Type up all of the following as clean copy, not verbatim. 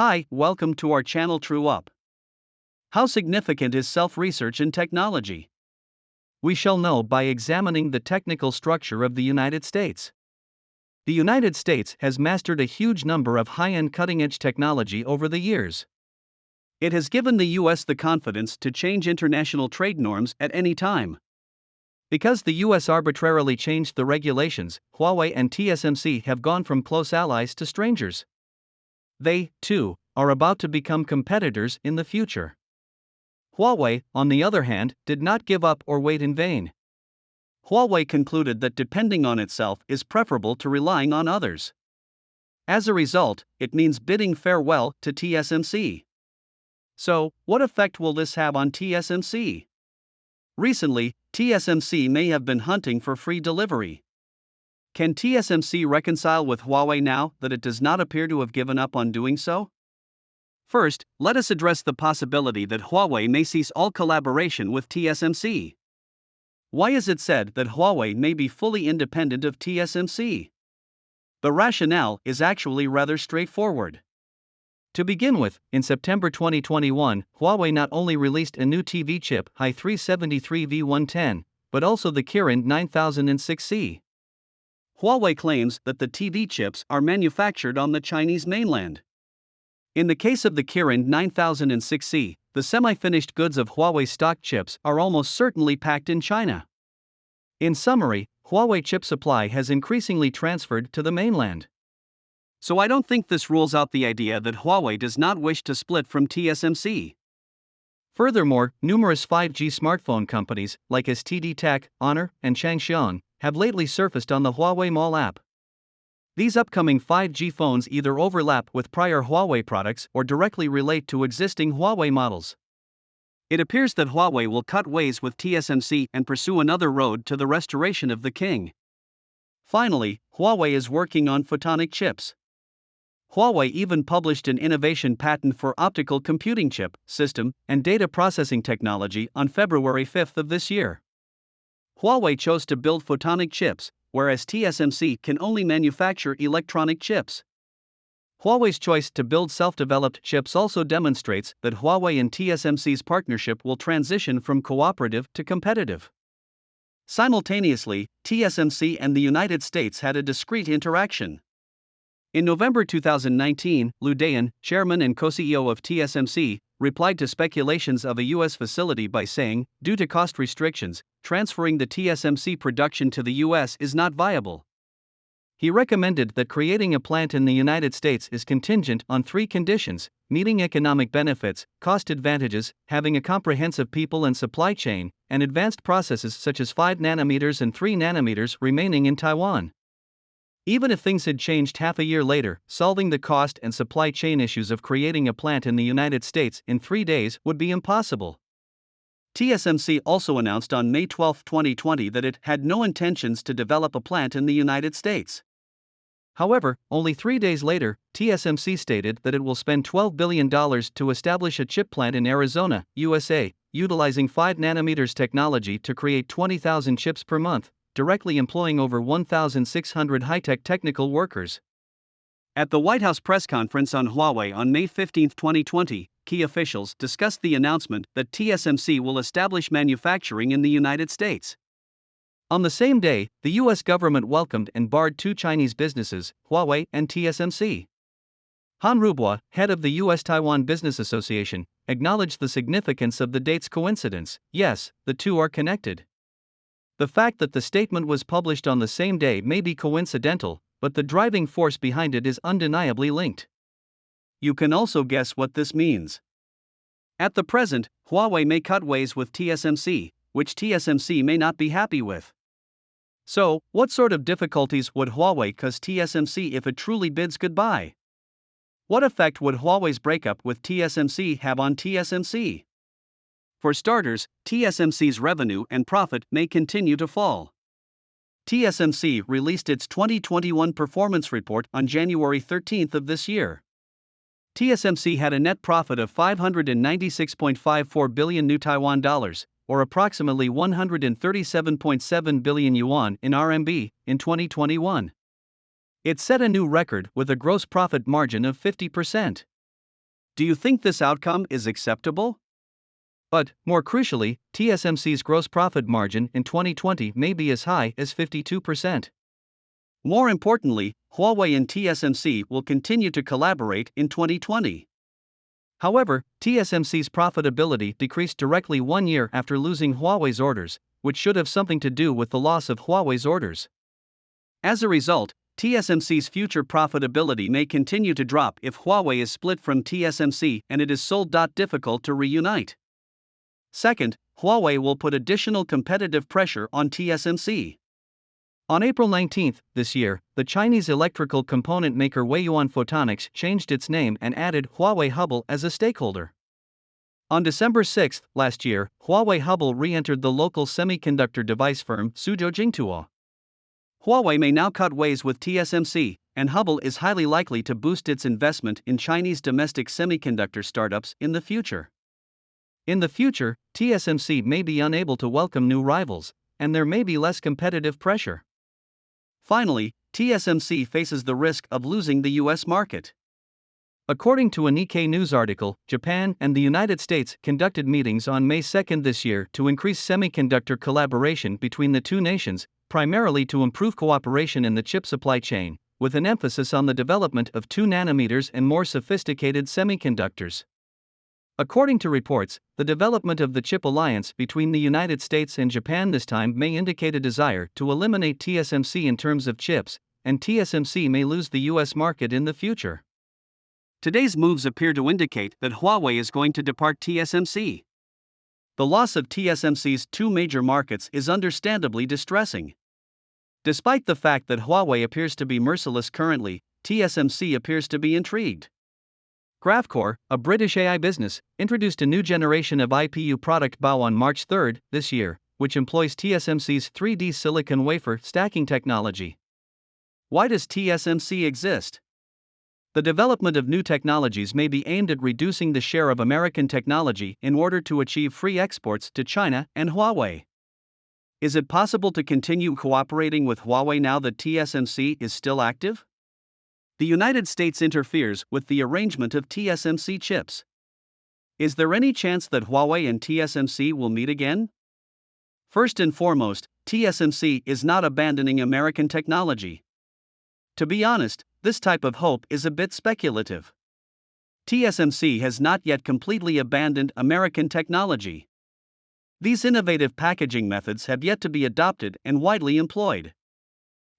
Hi, welcome to our channel True Up. How significant is self-research in technology? We shall know by examining the technical structure of the United States. The United States has mastered a huge number of high-end cutting-edge technology over the years. It has given the U.S. the confidence to change international trade norms at any time. Because the U.S. arbitrarily changed the regulations, Huawei and TSMC have gone from close allies to strangers. They, too, are about to become competitors in the future. Huawei, on the other hand, did not give up or wait in vain. Huawei concluded that depending on itself is preferable to relying on others. As a result, it means bidding farewell to TSMC. So, what effect will this have on TSMC? Recently, TSMC may have been hunting for free delivery. Can TSMC reconcile with Huawei now that it does not appear to have given up on doing so? First, let us address the possibility that Huawei may cease all collaboration with TSMC. Why is it said that Huawei may be fully independent of TSMC? The rationale is actually rather straightforward. To begin with, in September 2021, Huawei not only released a new TV chip, Hi373V110, but also the Kirin 9006C. Huawei claims that the TV chips are manufactured on the Chinese mainland. In the case of the Kirin 9006C, the semi-finished goods of Huawei stock chips are almost certainly packed in China. In summary, Huawei chip supply has increasingly transferred to the mainland. So I don't think this rules out the idea that Huawei does not wish to split from TSMC. Furthermore, numerous 5G smartphone companies, like STD Tech, Honor, and Changxiang, have lately surfaced on the Huawei Mall app. These upcoming 5G phones either overlap with prior Huawei products or directly relate to existing Huawei models. It appears that Huawei will cut ways with TSMC and pursue another road to the restoration of the king. Finally, Huawei is working on photonic chips. Huawei even published an innovation patent for optical computing chip, system, and data processing technology on February 5 of this year. Huawei chose to build photonic chips, whereas TSMC can only manufacture electronic chips. Huawei's choice to build self-developed chips also demonstrates that Huawei and TSMC's partnership will transition from cooperative to competitive. Simultaneously, TSMC and the United States had a discrete interaction. In November 2019, Lu Dayan, chairman and co-CEO of TSMC, replied to speculations of a U.S. facility by saying, due to cost restrictions, transferring the TSMC production to the U.S. is not viable. He recommended that creating a plant in the United States is contingent on three conditions: meeting economic benefits, cost advantages, having a comprehensive people and supply chain, and advanced processes such as 5 nanometers and 3 nanometers remaining in Taiwan. Even if things had changed half a year later, solving the cost and supply chain issues of creating a plant in the United States in 3 days would be impossible. TSMC also announced on May 12, 2020 that it had no intentions to develop a plant in the United States. However, only 3 days later, TSMC stated that it will spend $12 billion to establish a chip plant in Arizona, USA, utilizing 5 nanometers technology to create 20,000 chips per month, directly employing over 1,600 high-tech technical workers. At the White House press conference on Huawei on May 15, 2020, key officials discussed the announcement that TSMC will establish manufacturing in the United States. On the same day, the U.S. government welcomed and barred 2 Chinese businesses, Huawei and TSMC. Han Rubois, head of the U.S.-Taiwan Business Association, acknowledged the significance of the date's coincidence. Yes, the two are connected. The fact that the statement was published on the same day may be coincidental, but the driving force behind it is undeniably linked. You can also guess what this means. At the present, Huawei may cut ways with TSMC, which TSMC may not be happy with. So, what sort of difficulties would Huawei cause TSMC if it truly bids goodbye? What effect would Huawei's breakup with TSMC have on TSMC? For starters, TSMC's revenue and profit may continue to fall. TSMC released its 2021 performance report on January 13 of this year. TSMC had a net profit of 596.54 billion new Taiwan dollars, or approximately 137.7 billion yuan in RMB, in 2021. It set a new record with a gross profit margin of 50%. Do you think this outcome is acceptable? But, more crucially, TSMC's gross profit margin in 2020 may be as high as 52%. More importantly, Huawei and TSMC will continue to collaborate in 2020. However, TSMC's profitability decreased directly 1 year after losing Huawei's orders, which should have something to do with the loss of Huawei's orders. As a result, TSMC's future profitability may continue to drop if Huawei is split from TSMC and it is sold. Difficult to reunite. Second, Huawei will put additional competitive pressure on TSMC. On April 19 this year, the Chinese electrical component maker Huawei Photonics changed its name and added Huawei Hubble as a stakeholder. On December 6 last year, Huawei Hubble re-entered the local semiconductor device firm Suzhou Jingtuo. Huawei may now cut ways with TSMC, and Hubble is highly likely to boost its investment in Chinese domestic semiconductor startups in the future. In the future, TSMC may be unable to welcome new rivals, and there may be less competitive pressure. Finally, TSMC faces the risk of losing the U.S. market. According to a Nikkei news article, Japan and the United States conducted meetings on May 2 this year to increase semiconductor collaboration between the two nations, primarily to improve cooperation in the chip supply chain, with an emphasis on the development of 2 nanometers and more sophisticated semiconductors. According to reports, the development of the chip alliance between the United States and Japan this time may indicate a desire to eliminate TSMC in terms of chips, and TSMC may lose the U.S. market in the future. Today's moves appear to indicate that Huawei is going to depart TSMC. The loss of TSMC's 2 major markets is understandably distressing. Despite the fact that Huawei appears to be merciless currently, TSMC appears to be intrigued. Graphcore, a British AI business, introduced a new generation of IPU product BAO on March 3 this year, which employs TSMC's 3D silicon wafer stacking technology. Why does TSMC exist? The development of new technologies may be aimed at reducing the share of American technology in order to achieve free exports to China and Huawei. Is it possible to continue cooperating with Huawei now that TSMC is still active? The United States interferes with the arrangement of TSMC chips. Is there any chance that Huawei and TSMC will meet again? First and foremost, TSMC is not abandoning American technology. To be honest, this type of hope is a bit speculative. TSMC has not yet completely abandoned American technology. These innovative packaging methods have yet to be adopted and widely employed.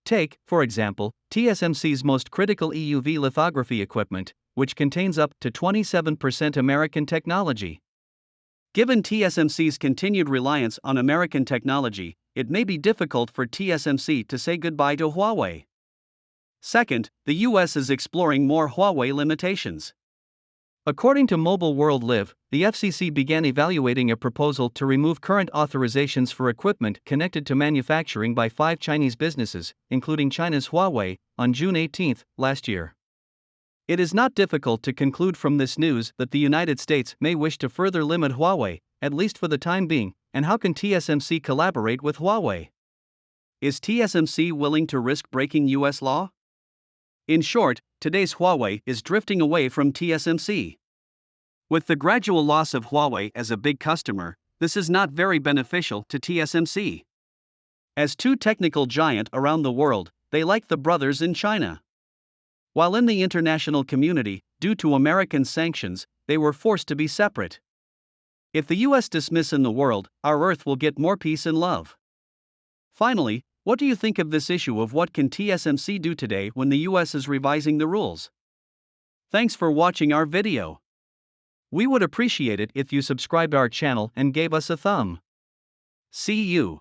Take, for example, TSMC's most critical EUV lithography equipment, which contains up to 27% American technology. Given TSMC's continued reliance on American technology, it may be difficult for TSMC to say goodbye to Huawei. Second, the U.S. is exploring more Huawei limitations. According to Mobile World Live, the FCC began evaluating a proposal to remove current authorizations for equipment connected to manufacturing by 5 Chinese businesses, including China's Huawei, on June 18 last year. It is not difficult to conclude from this news that the United States may wish to further limit Huawei, at least for the time being, and how can TSMC collaborate with Huawei? Is TSMC willing to risk breaking U.S. law? In short, today's Huawei is drifting away from TSMC. With the gradual loss of Huawei as a big customer, this is not very beneficial to TSMC. As 2 technical giants around the world, they like the brothers in China. While in the international community, due to American sanctions, they were forced to be separate. If the U.S. dismiss in the world, our Earth will get more peace and love. Finally, what do you think of this issue of what can TSMC do today when the U.S. is revising the rules? Thanks for watching our video. We would appreciate it if you subscribed our channel and gave us a thumb. See you.